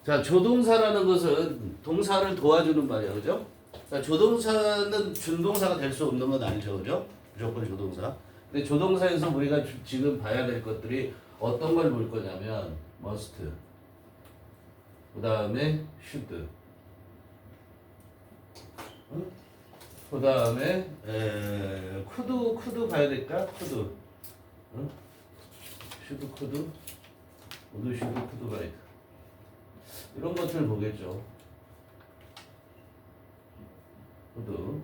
자, 조동사라는 것은 동사를 도와주는 말이야, 그죠? 자, 조동사는 준동사가 될 수 없는 건 아니죠, 그죠? 무조건 조동사. 근데 조동사에서 우리가 지금 봐야 될 것들이 어떤 걸 볼 거냐면 must, 그 다음에 should, 응? 그 다음에 could 봐야 될까? could, 응? should, could 봐야 돼. 이런 것들을 보겠죠. could,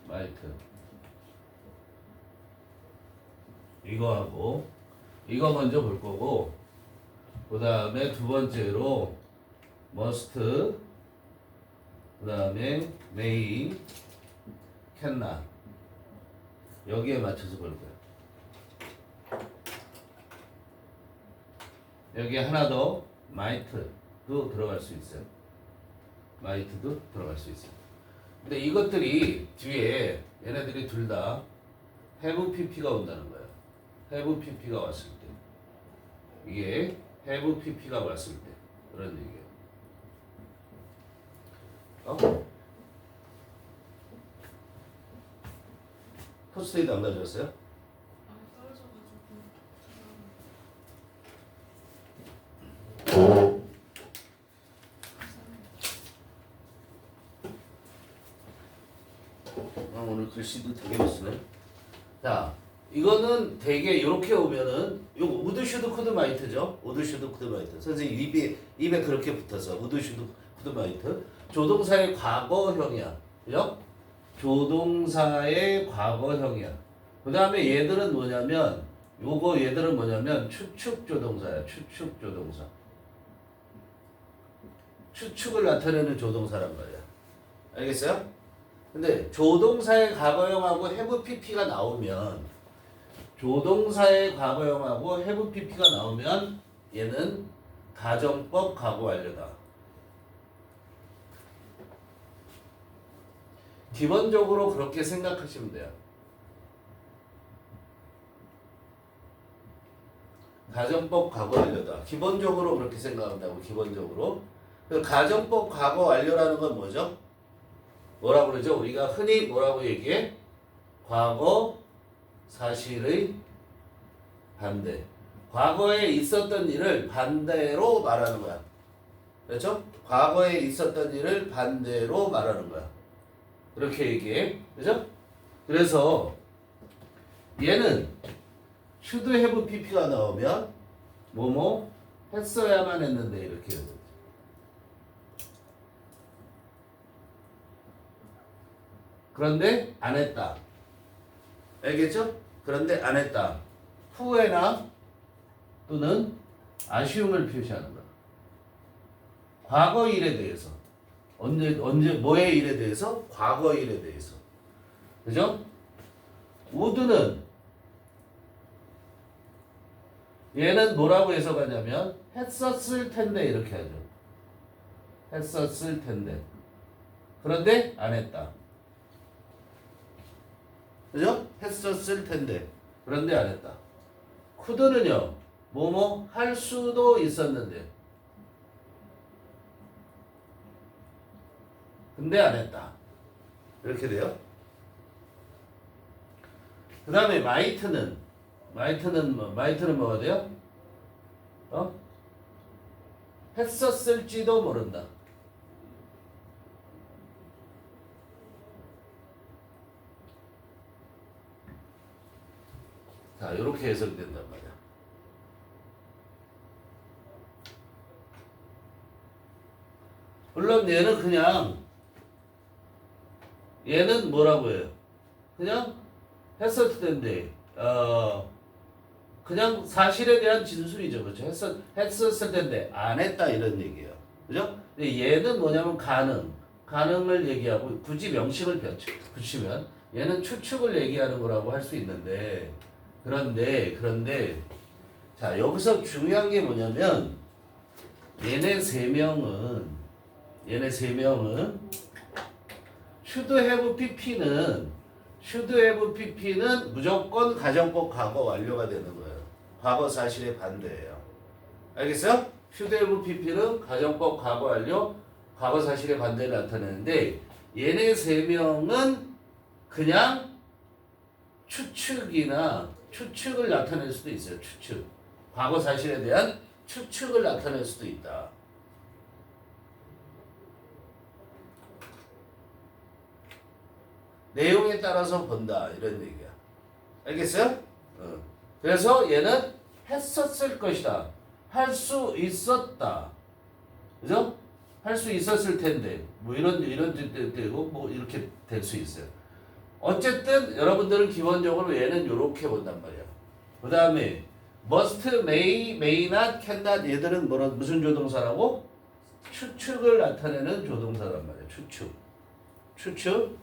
might. 이거 하고 이거 먼저 볼 거고, 그 다음에 두 번째로 must, 그 다음에 may, cannot. 여기에 맞춰서 볼 거야. 여기에 하나 더 might도 들어갈 수 있어요. might도 들어갈 수 있어요. 근데 이것들이 뒤에 얘네들이 둘 다 have pp가 온다는 거예요. have pp가 왔을 때, 이게 have pp가 왔을 때 그런 얘기예요. 포스트잇 안 가져왔어요? 오늘 글씨도 되게 못 쓰네. 자, 이거는 되게 이렇게 오면은 요 would, should, could, might죠. would, should, could, might. 선생님 입에 그렇게 붙어서 would, should, could, might. 조동사의 과거형이야. 그죠? 조동사의 과거형이야. 그 다음에 얘들은 뭐냐면 얘들은 뭐냐면 추측 조동사야. 추측 조동사. 추측을 나타내는 조동사란 말이야. 알겠어요? 근데 조동사의 과거형하고 have pp가 나오면, 조동사의 과거형하고 have pp가 나오면 얘는 가정법 과거 완료다. 기본적으로 그렇게 생각하시면 돼요. 가정법 과거 완료다. 기본적으로 그렇게 생각한다고. 기본적으로. 가정법 과거 완료라는 건 뭐죠? 뭐라고 그러죠? 우리가 흔히 뭐라고 얘기해? 과거 사실의 반대. 과거에 있었던 일을 반대로 말하는 거야. 그렇죠? 과거에 있었던 일을 반대로 말하는 거야. 그렇게 얘기해. 그죠? 그래서 얘는 should have pp가 나오면 뭐뭐 했어야만 했는데 이렇게. 그런데 안 했다. 알겠죠? 그런데 안 했다. 후회나 또는 아쉬움을 표시하는 거야. 과거 일에 대해서. 언제 뭐의 일에 대해서? 과거 일에 대해서. 그죠? would는 얘는 뭐라고 해석하냐면 했었을 텐데 이렇게 하죠. 했었을 텐데. 그런데 안 했다. 그죠? 했었을 텐데. 그런데 안 했다. could는요. 뭐뭐 할 수도 있었는데. 근데 안 했다. 이렇게 돼요. 그 다음에 might는 뭐가 돼요? 했었을지도 모른다. 자, 이렇게 해석이 된단 말이야. 물론 얘는 뭐라고 해요? 그냥 했었을 텐데, 그냥 사실에 대한 진술이죠. 그렇죠? 했었을 텐데 안 했다 이런 얘기예요. 그죠? 근데 얘는 뭐냐면 가능을 얘기하고 굳이 명식을 붙이면 얘는 추측을 얘기하는 거라고 할 수 있는데, 그런데 자, 여기서 중요한 게 뭐냐면 얘네 세 명은 should have pp는 무조건 가정법 과거 완료가 되는 거예요. 과거 사실의 반대예요. 알겠어요? should have pp는 가정법 과거 완료 과거 사실의 반대를 나타내는데 얘네 세 명은 그냥 추측을 나타낼 수도 있어요. 추측. 과거 사실에 대한 추측을 나타낼 수도 있다. 내용에 따라서 본다 이런 얘기야. 알겠어요? 그래서 얘는 했었을 것이다. 할 수 있었다. 그죠? 할 수 있었을 텐데 뭐 이런 뜻되고 뭐 이렇게 될 수 있어요. 어쨌든 여러분들은 기본적으로 얘는 이렇게 본단 말이야. 그 다음에 must, may not, cannot 얘들은 무슨 조동사라고? 추측을 나타내는 조동사란 말이야. 추측.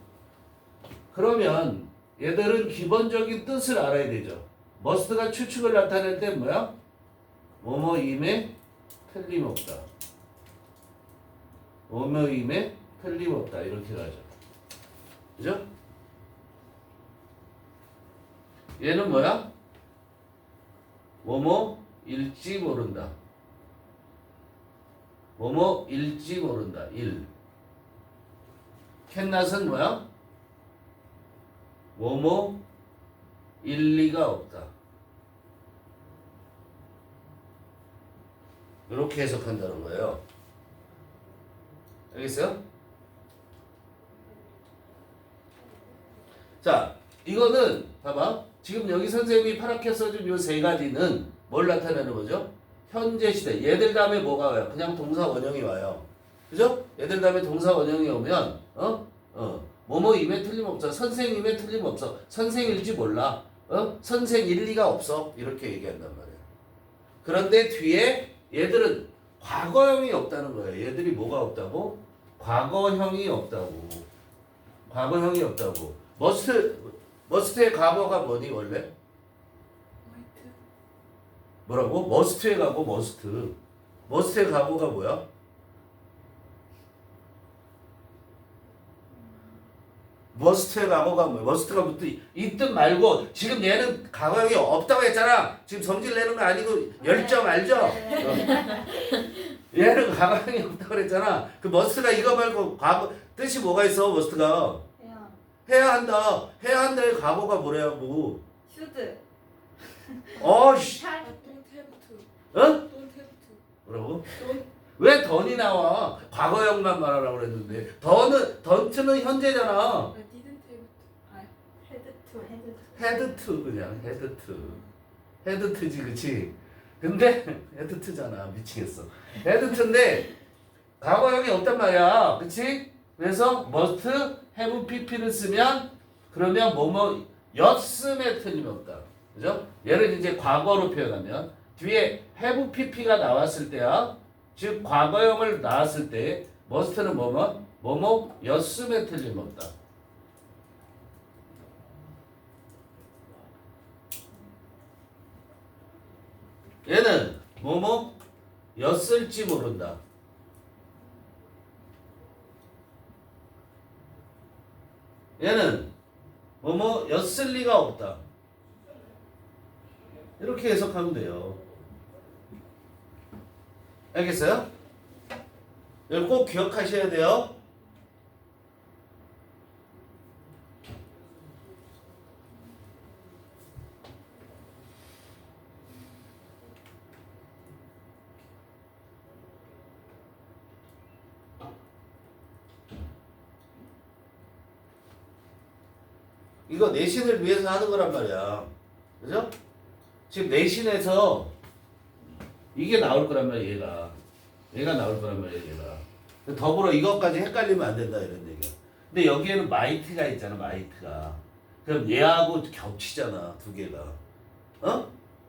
그러면 얘들은 기본적인 뜻을 알아야 되죠. must가 추측을 나타낼 때 뭐야? 뭐뭐임에 틀림없다. 뭐뭐임에 틀림없다. 이렇게 가죠. 그죠? 얘는 뭐야? 뭐뭐일지 모른다. 뭐뭐일지 모른다. 1. 캔낫은 뭐야? 뭐뭐 일리가 없다. 이렇게 해석한다는 거예요. 알겠어요? 자, 이거는 봐봐. 지금 여기 선생님이 파랗게 써준 요 세 가지는 뭘 나타내는 거죠? 현재 시대. 얘들 다음에 뭐가 와요? 그냥 동사 원형이 와요. 그죠? 얘들 다음에 동사 원형이 오면 뭐뭐임에 틀림없어. 선생님에 틀림없어. 선생일지 몰라. 선생 일리가 없어. 이렇게 얘기한단 말이에요. 그런데 뒤에 얘들은 과거형이 없다는 거예요. 얘들이 뭐가 없다고? 과거형이 없다고. 과거형이 없다고. 머스트의 과거가 뭐니 원래? 뭐라고? 머스트의 과거 머스트. 머스트의 과거가 뭐야? 머스트의 과거가 뭐야? 머스트가 붙어 있든 말고 지금 얘는 과거형이 없다고 했잖아. 지금 성질 내는 거 아니고 열정 알죠? 얘는 과거형이 없다고 그랬잖아. 그 머스트가 이거 말고 과거 뜻이 뭐가 있어? 머스트가 해야 한다. 해야 한다의 과거가 뭐라고? should. 어이씨. don't have to. 어? don't have to. 뭐라고? don't. 왜 던이 나와? 과거형만 말하라고 그랬는데 던트는 현재잖아. didn't have to. had to. 헤드트 그냥 헤드트지 그치? 근데 헤드트잖아. 미치겠어. 헤드트인데 과거형이 없단 말이야. 그치? 그래서 must have pp를 쓰면 그러면 뭐뭐 였음에 틀림없다. 그죠? 얘를 이제 과거로 표현하면 뒤에 have pp가 나왔을 때야. 즉 과거형을 나왔을 때 must는 뭐뭐 였음에 틀림없다. 얘는 뭐뭐 였을지 모른다. 얘는 뭐뭐 였을 리가 없다. 이렇게 해석하면 돼요. 알겠어요? 이걸 꼭 기억하셔야 돼요. 이거 내신을 위해서 하는 거란 말이야. 그죠? 지금 내신에서 이게 나올 거란 말이야, 얘가 나올 거란 말이야, 얘가. 더불어 이것까지 헷갈리면 안 된다, 이런 얘기야. 근데 여기에는 마이트가 있잖아, 마이트가. 그럼 얘하고 겹치잖아, 두 개가.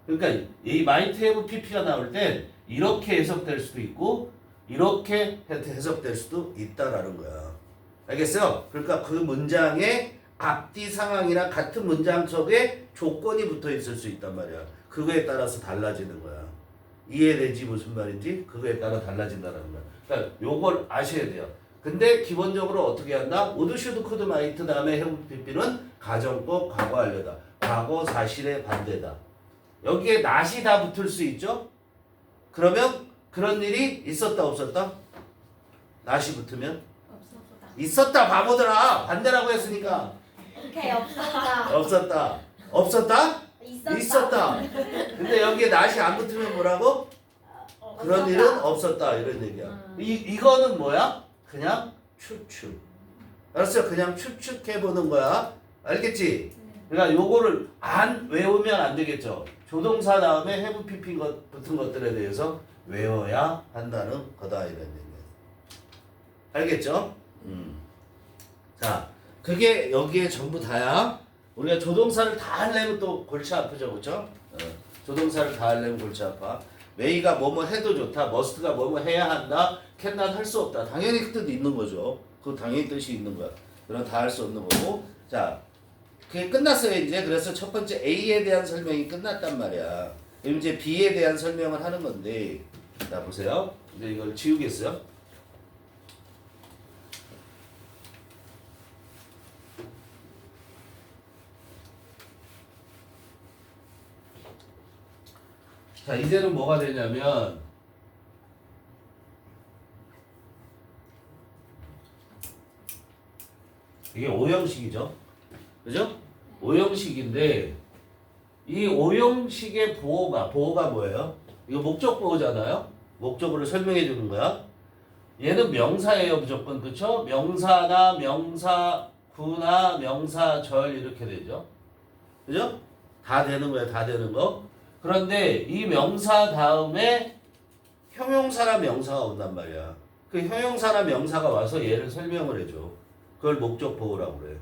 그러니까 이 마이트 해브 PP가 나올 땐 이렇게 해석될 수도 있고, 이렇게 해석될 수도 있다라는 거야. 알겠어요? 그러니까 그 문장에 앞뒤 상황이랑 같은 문장 속에 조건이 붙어 있을 수 있단 말이야. 그거에 따라서 달라지는 거야. 이해되지 무슨 말인지? 그거에 따라 달라진다는 거야. 그러니까 요걸 아셔야 돼요. 근데 기본적으로 어떻게 한다? would, should, could, might 다음에 have, pp는 가정법, 과거 완료다. 과거 사실의 반대다. 여기에 not이 다 붙을 수 있죠? 그러면 그런 일이 있었다 없었다? not이 붙으면 없었다. 있었다 바보들아. 반대라고 했으니까 오케이 없었다. 없었다. 없었다? 있었다. 근데 여기에 not이 안 붙으면 뭐라고? 그런 일은 없었다 이런 얘기야. 이거는 뭐야? 그냥 추측. 알았어요? 그냥 추측해 보는 거야. 알겠지? 그러니까 요거를 안 외우면 안 되겠죠. 조동사 다음에 have PP 붙은 것들에 대해서 외워야 한다는 거다 이런 얘기야. 알겠죠? 자, 그게 여기에 전부 다야. 우리가 조동사를 다 하려면 또 골치 아프죠, 그렇죠? 조동사를 다 하려면 골치 아파. 메이가 뭐뭐 해도 좋다, 머스트가 뭐뭐 해야 한다, 캔난 할 수 없다. 당연히 그 뜻이 있는 거죠. 그 당연히 뜻이 있는 거야. 그럼 다 할 수 없는 거고. 자, 그게 끝났어요 이제. 그래서 첫 번째 A에 대한 설명이 끝났단 말이야. 그럼 이제 B에 대한 설명을 하는 건데, 자 보세요. 이제 이걸 지우겠어요. 자, 이제는 뭐가 되냐면 이게 오형식이죠. 그죠? 오형식인데 이 오형식의 보호가 뭐예요? 이거 목적 보호잖아요. 목적어를 설명해 주는 거야. 얘는 명사예요, 무조건. 그쵸? 명사나 명사구나 명사절 이렇게 되죠. 그죠? 다 되는 거야, 다 되는 거. 그런데 이 명사 다음에 형용사나 명사가 온단 말이야. 그 형용사나 명사가 와서 얘를 설명을 해줘. 그걸 목적 보호라고 그래.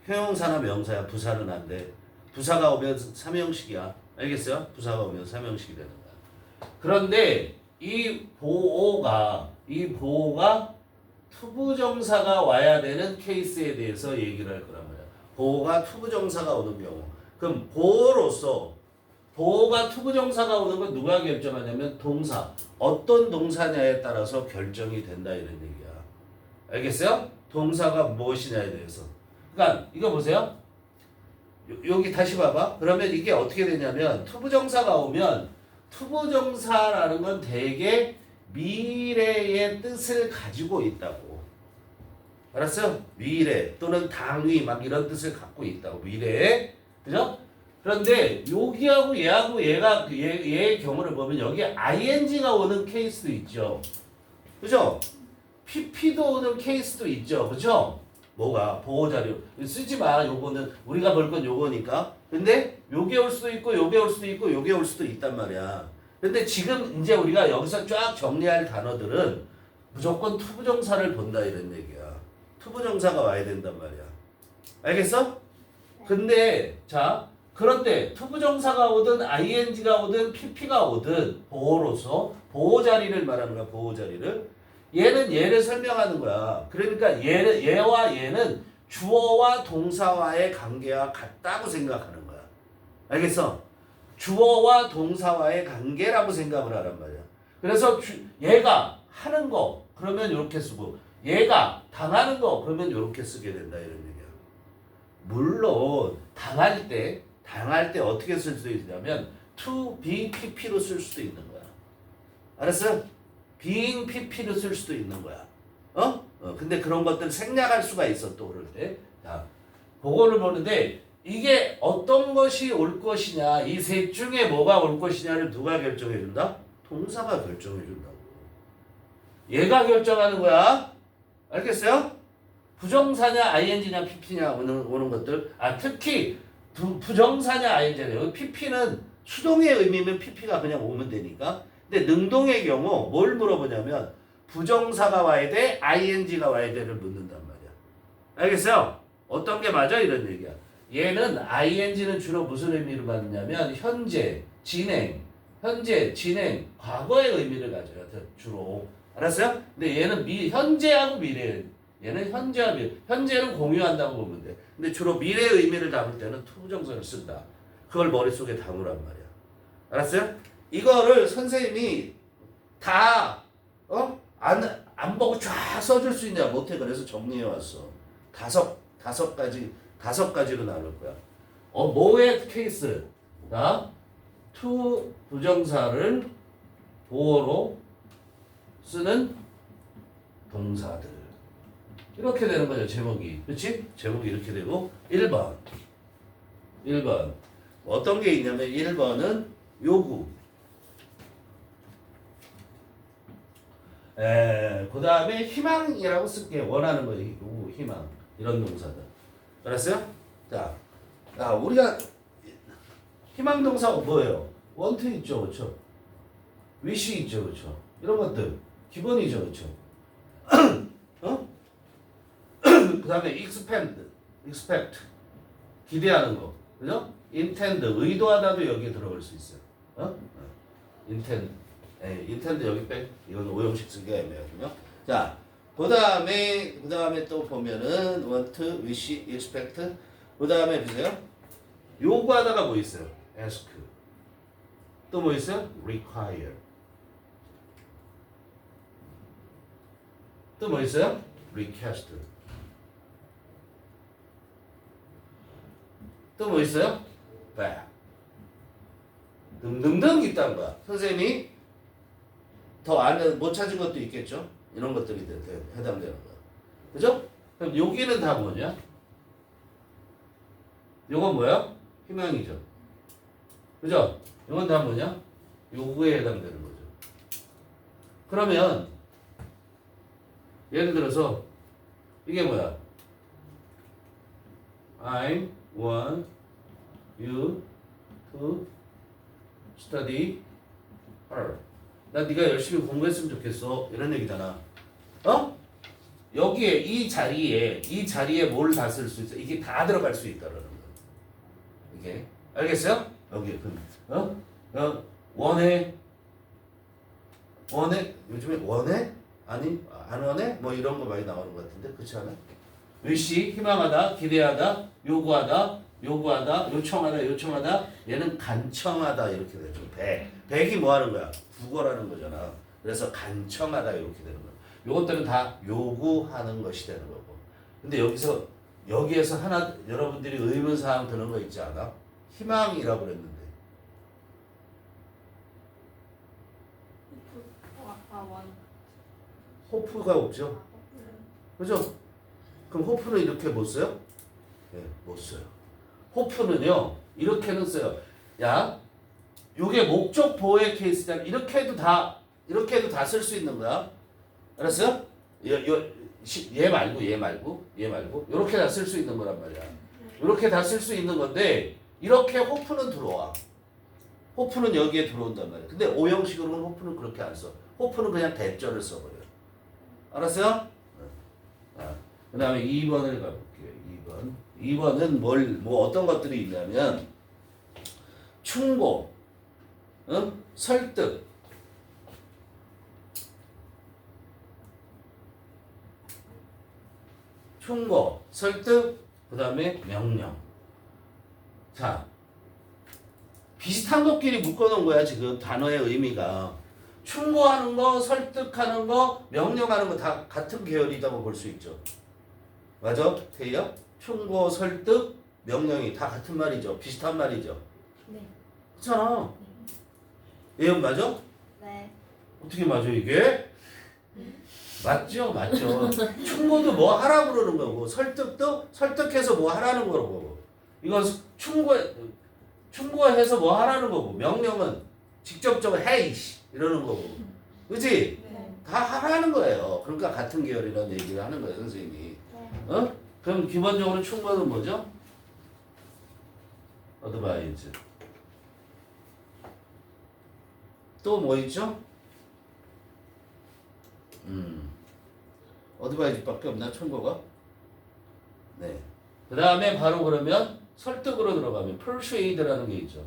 형용사나 명사야. 부사는 안 돼. 부사가 오면 삼형식이야. 알겠어요? 부사가 오면 삼형식이 되는 거야. 그런데 이 보호가 투부정사가 와야 되는 케이스에 대해서 얘기를 할 거란 말이야. 보호가 투부정사가 오는 경우. 그럼 보호가 투부정사가 오는 건 누가 결정하냐면 동사. 어떤 동사냐에 따라서 결정이 된다 이런 얘기야. 알겠어요? 동사가 무엇이냐에 대해서. 그러니까 이거 보세요. 여기 다시 봐봐. 그러면 이게 어떻게 되냐면 투부정사가 오면 투부정사라는 건 대개 미래의 뜻을 가지고 있다고. 알았어요? 미래 또는 당위 막 이런 뜻을 갖고 있다고. 미래에. 그죠? 그런데 여기하고 얘하고 얘의 경우를 보면 여기 ing가 오는 케이스도 있죠. 그죠? pp도 오는 케이스도 있죠. 그죠? 뭐가? 보호자료. 쓰지 마. 요거는 우리가 볼 건 요거니까. 근데 요게 올 수도 있고 요게 올 수도 있고 요게 올 수도 있단 말이야. 근데 지금 이제 우리가 여기서 쫙 정리할 단어들은 무조건 투부정사를 본다 이런 얘기야. 투부정사가 와야 된단 말이야. 알겠어? 근데 자 그런데 투부정사가 오든 ing가 오든 pp가 오든 보호로서 보호 자리를 말하는 거야. 보호 자리를. 얘는 얘를 설명하는 거야. 그러니까 얘와 얘는 주어와 동사와의 관계와 같다고 생각하는 거야. 알겠어? 주어와 동사와의 관계라고 생각을 하란 말이야. 그래서 얘가 하는 거 그러면 이렇게 쓰고 얘가 당하는 거 그러면 이렇게 쓰게 된다 이런 얘기야. 물론 당할 때 어떻게 쓸 수 있냐면 to be pp로 쓸 수도 있는 거야. 알았어요? being pp로 쓸 수도 있는 거야. 근데 그런 것들 생략할 수가 있어 또 그럴 때. 자, 그거를 보는데 이게 어떤 것이 올 것이냐, 이 셋 중에 뭐가 올 것이냐를 누가 결정해 준다? 동사가 결정해 준다고. 얘가 결정하는 거야. 알겠어요? 부정사냐, ing냐, pp냐 오는 것들. 특히 부정사냐, ing냐. 여기 pp는 수동의 의미면 pp가 그냥 오면 되니까. 근데 능동의 경우 뭘 물어보냐면 부정사가 와야 돼, ing가 와야 돼를 묻는단 말이야. 알겠어요? 어떤 게 맞아? 이런 얘기야. 얘는 ing는 주로 무슨 의미를 받느냐면 현재, 진행, 과거의 의미를 가져요. 주로. 알았어요? 근데 얘는 현재하고 미래. 얘는 현재와 미래. 현재는 공유한다고 보면 돼. 근데 주로 미래의 의미를 담을 때는 투부정사를 쓴다. 그걸 머릿속에 담으란 말이야. 알았어요? 이거를 선생님이 다 안 보고 쫙 써줄 수 있냐 못해. 그래서 정리해 왔어. 다섯 가지로 나눌 거야. 뭐의 케이스? 투 부정사를 보어로 쓰는 동사들. 이렇게 되는 거죠, 제목이. 그렇지? 제목이 이렇게 되고 1번. 어떤 게 있냐면 1번은 요구. 그 다음에 희망이라고 쓸게요. 원하는 거, 요구, 희망. 이런 동사들. 알았어요? 자, 우리가 희망 동사가 뭐예요? want 있죠, 그렇죠? wish 있죠, 그렇죠? 이런 것들 기본이죠, 그렇죠? 어? 그 다음에 expect 기대하는 거, 그죠? intend 의도하다도 여기에 들어갈 수 있어요. intend 여기 빼. 이건 오형식 쓰기가 애매하거든요. 자, 그 다음에 또 보면은 want, wish, expect. 그 다음에 보세요. 요구하다가 뭐 있어요? ask. 또 뭐 있어요? require. 또 뭐 있어요? request. 또 뭐 있어요? back. 등등등 있다는 거야. 선생님이 더 안에 못 찾은 것도 있겠죠? 이런 것들이 해당되는 거야. 그죠? 그럼 여기는 다 뭐냐? 요건 뭐야? 희망이죠. 그죠? 이건 다 뭐냐? 요구에 해당되는 거죠. 그러면 예를 들어서 이게 뭐야? I want you to study hard. 나 네가 열심히 공부했으면 좋겠어. 이런 얘기잖아. 여기에 이 자리에 뭘 다 쓸 수 있어? 이게 다 들어갈 수 있다라는 거야. 이게 알겠어요? 여기 원해 요즘에 원해? 아니 안 원해? 뭐 이런 거 많이 나오는 것 같은데 그렇지 않아? 위시 희망하다, 기대하다, 요구하다, 요청하다. 얘는 간청하다 이렇게 되죠. 백이 뭐 하는 거야? 국어라는 거잖아. 그래서 간청하다 이렇게 되는 거야. 요것들은 다 요구하는 것이 되는 거고. 근데 여기에서 하나 여러분들이 의문사항 드는 거 있지 않아? 희망이라고 그랬는데. 호프가 없죠. 그죠? 그럼 호프는 이렇게 못 써요? 네, 못 써요. 호프는요, 이렇게는 써요. 야, 요게 목적 보호의 케이스잖아. 이렇게 해도 다 쓸 수 있는 거야. 알았어요? 얘 말고. 이렇게 다 쓸 수 있는 거란 말이야. 이렇게 다 쓸 수 있는 건데, 이렇게 호프는 들어와. 호프는 여기에 들어온단 말이야. 근데 오형식으로는 호프는 그렇게 안 써. 호프는 그냥 대절을 써버려요. 알았어요? 그 다음에 2번을 가볼게요. 2번은 뭐 어떤 것들이 있냐면, 충고, 설득, 그 다음에 명령. 자, 비슷한 것끼리 묶어놓은 거야, 지금 단어의 의미가. 충고하는 거, 설득하는 거, 명령하는 거 다 같은 계열이라고 볼 수 있죠. 맞아? 태희야? 충고, 설득, 명령이 다 같은 말이죠. 비슷한 말이죠. 네. 그렇잖아. 예언 맞아? 네. 어떻게 맞아 이게? 맞죠? 충고도 뭐 하라고 그러는 거고 설득도 설득해서 뭐 하라는 거고 이건 충고해서 뭐 하라는 거고 명령은 직접적으로 헤이 이러는 거고 그치? 네. 다 하라는 거예요. 그러니까 같은 계열이라는 얘기를 하는 거예요 선생님이. 네. 그럼 기본적으로 충고는 뭐죠? 어드바이즈. 또 뭐 있죠? 어드바이즈밖에 없나 충고가? 네. 그 다음에 바로 그러면 설득으로 들어가면 persuade라는 게 있죠.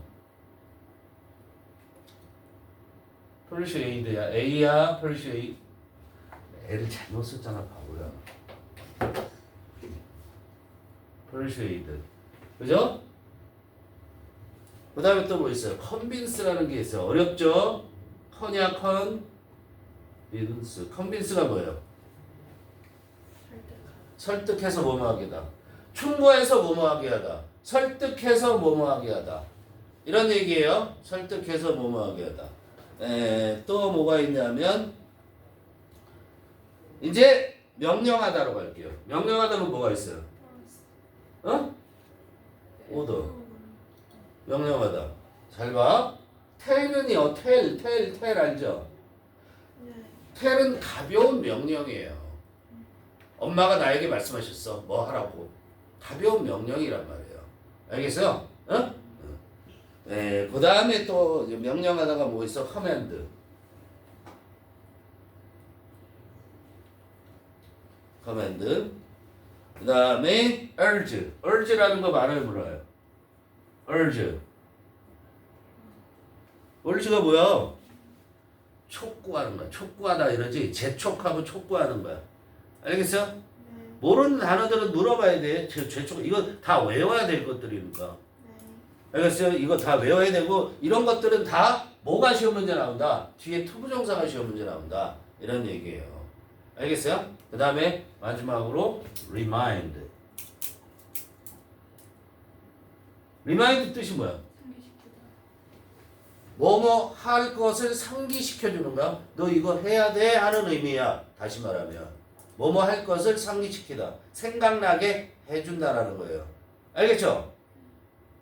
persuade야. A야 persuade. L을 잘못 썼잖아 바보야. persuade. 그죠? 그 다음에 또 뭐 있어요? convince라는 게 있어요. 어렵죠? con이야 convince가 뭐예요? 설득해서 뭐뭐하게 하다. 충고해서 뭐뭐하게 하다. 설득해서 뭐뭐하게 하다. 이런 얘기예요. 설득해서 뭐뭐하게 하다. 또 뭐가 있냐면 이제 명령하다로 갈게요. 명령하다는 뭐가 있어요? 어? 오더. 명령하다. 잘 봐. 텔은요. 텔 알죠? 텔은 가벼운 명령이에요. 엄마가 나에게 말씀하셨어. 뭐 하라고. 가벼운 명령이란 말이에요. 알겠어요? 어? 네, 그 다음에 또 명령하다가 뭐 있어? 커맨드. 커맨드. 그 다음에 urge. urge라는 거 말을 물어요. urge. urge가 뭐야? 촉구하는 거야. 촉구하다 이러지. 재촉하고 촉구하는 거야. 알겠어요? 모르는 단어들은 물어봐야 돼. 재촉. 이거 다 외워야 될 것들이니까. 알겠어요? 이거 다 외워야 되고 이런 것들은 다 뭐가 시험 문제 나온다. 뒤에 투부정사가 시험 문제 나온다. 이런 얘기예요. 알겠어요? 그 다음에 마지막으로 remind. remind 뜻이 뭐야? 뭐뭐 할 것을 상기시켜주는 거야. 너 이거 해야 돼 하는 의미야. 다시 말하면 뭐뭐 할 것을 상기시키다. 생각나게 해준다라는 거예요. 알겠죠?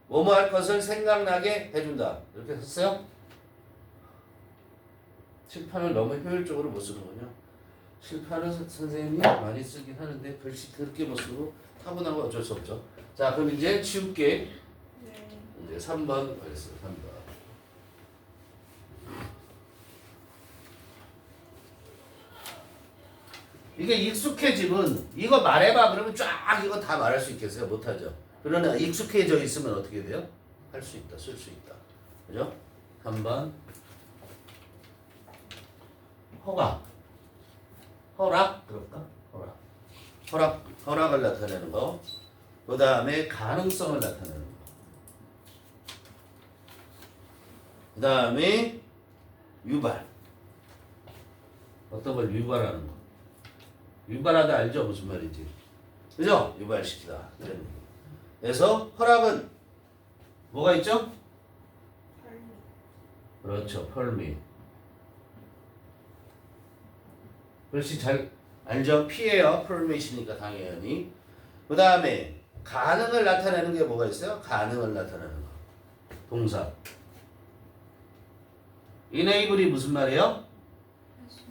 뭐뭐 할 것을 생각나게 해준다. 이렇게 썼어요? 칠판을 너무 효율적으로 못 쓰는군요. 칠판을 선생님이 많이 쓰긴 하는데 글씨 그렇게 못 쓰고 타고난 건 어쩔 수 없죠. 자, 그럼 이제 치울게. 이제 3번 가겠어요. 3번. 이게 익숙해지면 이거 말해봐 그러면 쫙 이거 다 말할 수 있겠어요? 못하죠. 그러나 익숙해져 있으면 어떻게 돼요? 할 수 있다, 쓸 수 있다. 그죠? 3번 허락. 허락 그럴까? 허락을 나타내는 거. 그 다음에 가능성을 나타내는 거. 그 다음에 유발. 어떤 걸 유발하는 거. 유발하다 알죠? 무슨 말인지. 그죠? 유발시키다. 그래서 허락은 뭐가 있죠? 그렇죠. permit. 글씨 잘 알죠? 피해요. permit이니까 당연히. 그 다음에 가능을 나타내는 게 뭐가 있어요? 가능을 나타내는 거. 동사. enable이 무슨 말이에요?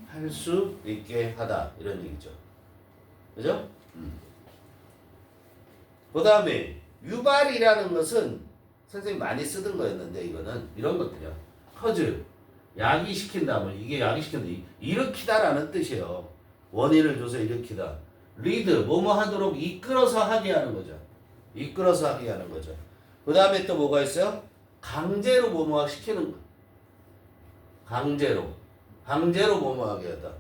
할 수 있게 하다. 이런 얘기죠. 그죠? 그 다음에 유발이라는 것은 선생님 많이 쓰던 거였는데 이거는 이런 것들이야. cause 야기시킨다. 뭐 이게 야기시킨다. 일으키다라는 뜻이에요. 원인을 줘서 일으키다. lead 뭐뭐 하도록 이끌어서 하게 하는 거죠. 이끌어서 하게 하는 거죠. 그 다음에 또 뭐가 있어요? 강제로 뭐뭐 시키는 거. 강제로 뭐뭐 하게 하다.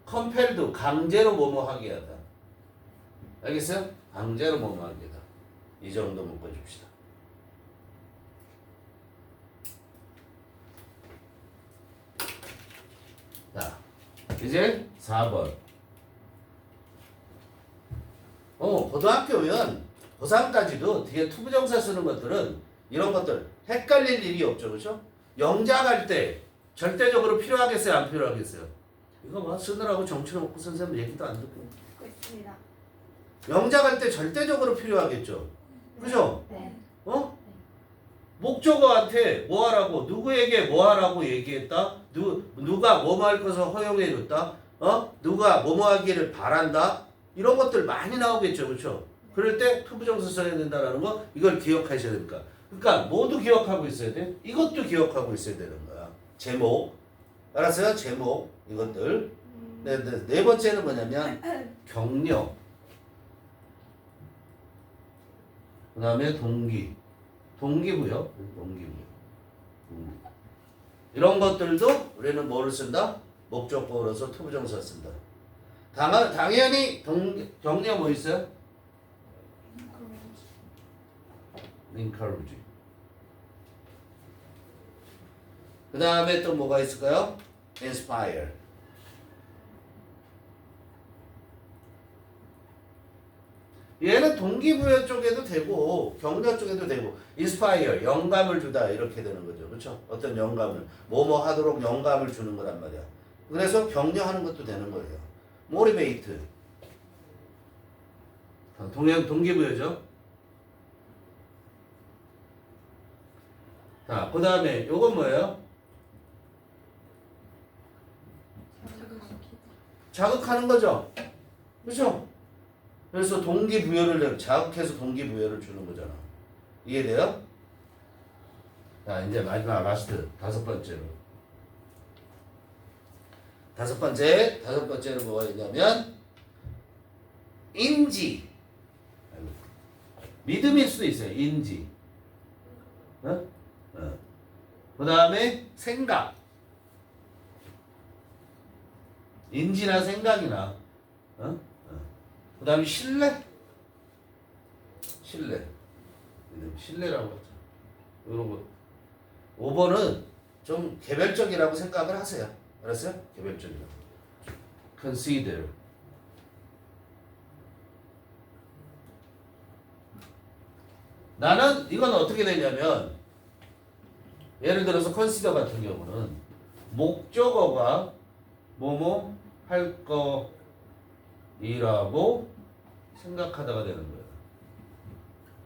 compelled 강제로 뭐뭐 하게 하다. 알겠어요? 강제로 뭐뭐 하게 하다. 이 정도 묶어줍시다. 자, 이제 4번. 고등학교면 고3까지도 뒤에 투부정사 쓰는 것들은 이런 것들 헷갈릴 일이 없죠. 그렇죠? 영작할 때 절대적으로 필요하겠어요? 안 필요하겠어요? 이거 뭐 쓰느라고 정치를 먹고 선생님 얘기도 안 듣고. 듣고 있습니다. 영작할 때 절대적으로 필요하겠죠. 그죠? 네. 목적어한테 뭐 하라고 누구에게 뭐 하라고 얘기했다. 누가 뭐뭐 할 것을 허용해 줬다. 누가 뭐뭐 하기를 바란다. 이런 것들 많이 나오겠죠. 그렇죠? 그럴 때 투부정사 써야 된다라는 거 이걸 기억하셔야 됩니까? 그러니까 모두 기억하고 있어야 돼. 이것도 기억하고 있어야 되는 거야. 제목. 알았어요? 제목. 이것들. 네 번째는 뭐냐면 격려. 그 다음에 동기부여. 이런 것들도 우리는 뭐를 쓴다? 목적어로서 투부정사 쓴다. 당연히 격려 뭐 있어요? encourage. 그 다음에 또 뭐가 있을까요? inspire. 얘는 동기부여 쪽에도 되고 격려 쪽에도 되고 inspire 영감을 주다 이렇게 되는 거죠. 그렇죠? 어떤 영감을 뭐뭐 하도록 영감을 주는 거란 말이야. 그래서 격려하는 것도 되는 거예요. motivate. 동기부여죠. 자, 그 다음에 요건 뭐예요? 자극하는 거죠. 그렇죠? 그래서 동기부여를 자극해서 동기부여를 주는 거잖아. 이해돼요? 자, 이제 마지막 라스트 다섯 번째로. 다섯 번째로 뭐가 있냐면 인지. 믿음일 수도 있어요. 인지. 그 다음에 생각. 인지나 생각이나. 그 다음에 신뢰. 신뢰라고 하죠. 이런 거. 5번은 좀 개별적이라고 생각을 하세요. 알았어요? 개별적이라고. consider. 나는 이건 어떻게 되냐면 예를 들어서 consider 같은 경우는 목적어가 뭐뭐 할 거이라고 생각하다가 되는 거예요.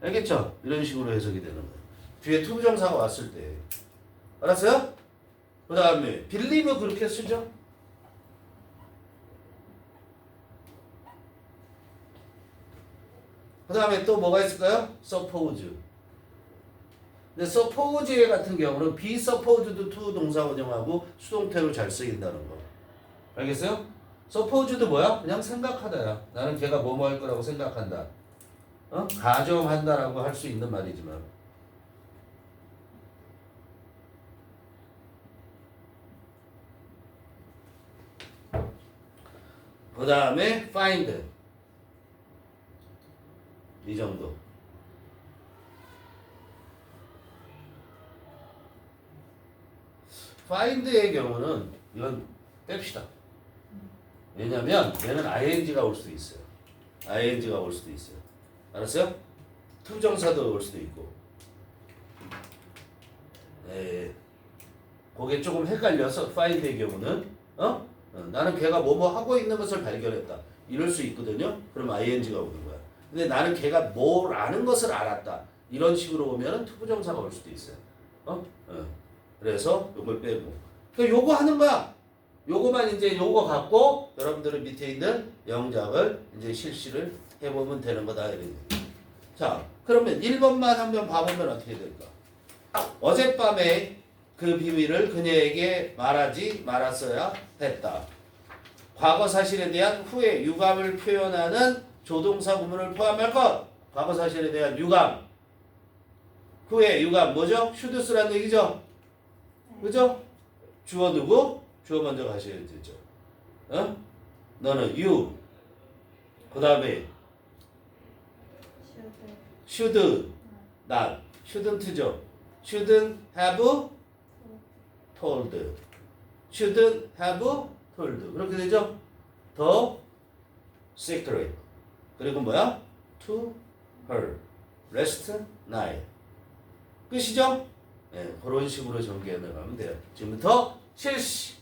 알겠죠? 이런 식으로 해석이 되는 거예요. 뒤에 투부정사가 왔을 때. 알았어요? 그 다음에 believe 그렇게 쓰죠? 그 다음에 또 뭐가 있을까요? suppose. 근데 suppose 같은 경우는 be supposed to 동사 원형하고 수동태로 잘 쓰인다는 거. 알겠어요? supposed 뭐야? 그냥 생각하다야. 나는 걔가 뭐뭐 할 거라고 생각한다. 가정한다라고 할 수 있는 말이지만. 그 다음에 find. 이 정도. find의 경우는 이건 뗍시다. 왜냐면 얘는 ing가 올 수도 있어요. ing가 올 수도 있어요. 알았어요? 투정사도 올 수도 있고. 그게 조금 헷갈려서 find의 경우는 나는 걔가 뭐뭐 하고 있는 것을 발견했다. 이럴 수 있거든요. 그럼 ing가 오는 거야. 근데 나는 걔가 뭘 아는 것을 알았다. 이런 식으로 오면은 투부정사가 올 수도 있어요. 그래서 요걸 빼고. 그러니까 요거 하는 거야. 요거만 이제 요거 갖고 여러분들은 밑에 있는 영작을 이제 실시를 해보면 되는 거다. 이런. 자, 그러면 1번만 한번 봐보면 어떻게 될까? 어젯밤에 그 비밀을 그녀에게 말하지 말았어야 했다. 과거 사실에 대한 후회, 유감을 표현하는 조동사 구문을 포함할 것. 과거 사실에 대한 유감. 후회, 유감 뭐죠? should 쓰라는 얘기죠? 그죠? 주어 누구? 주어 먼저 가셔야 되죠. 너는 you. 그 다음에 should not. shouldn't죠. shouldn't have told. shouldn't have told. 그렇게 되죠? the secret. 그리고 뭐야? to her last night. 끝이죠? 네, 그런 식으로 전개해 나가면 돼요. 지금부터 실시.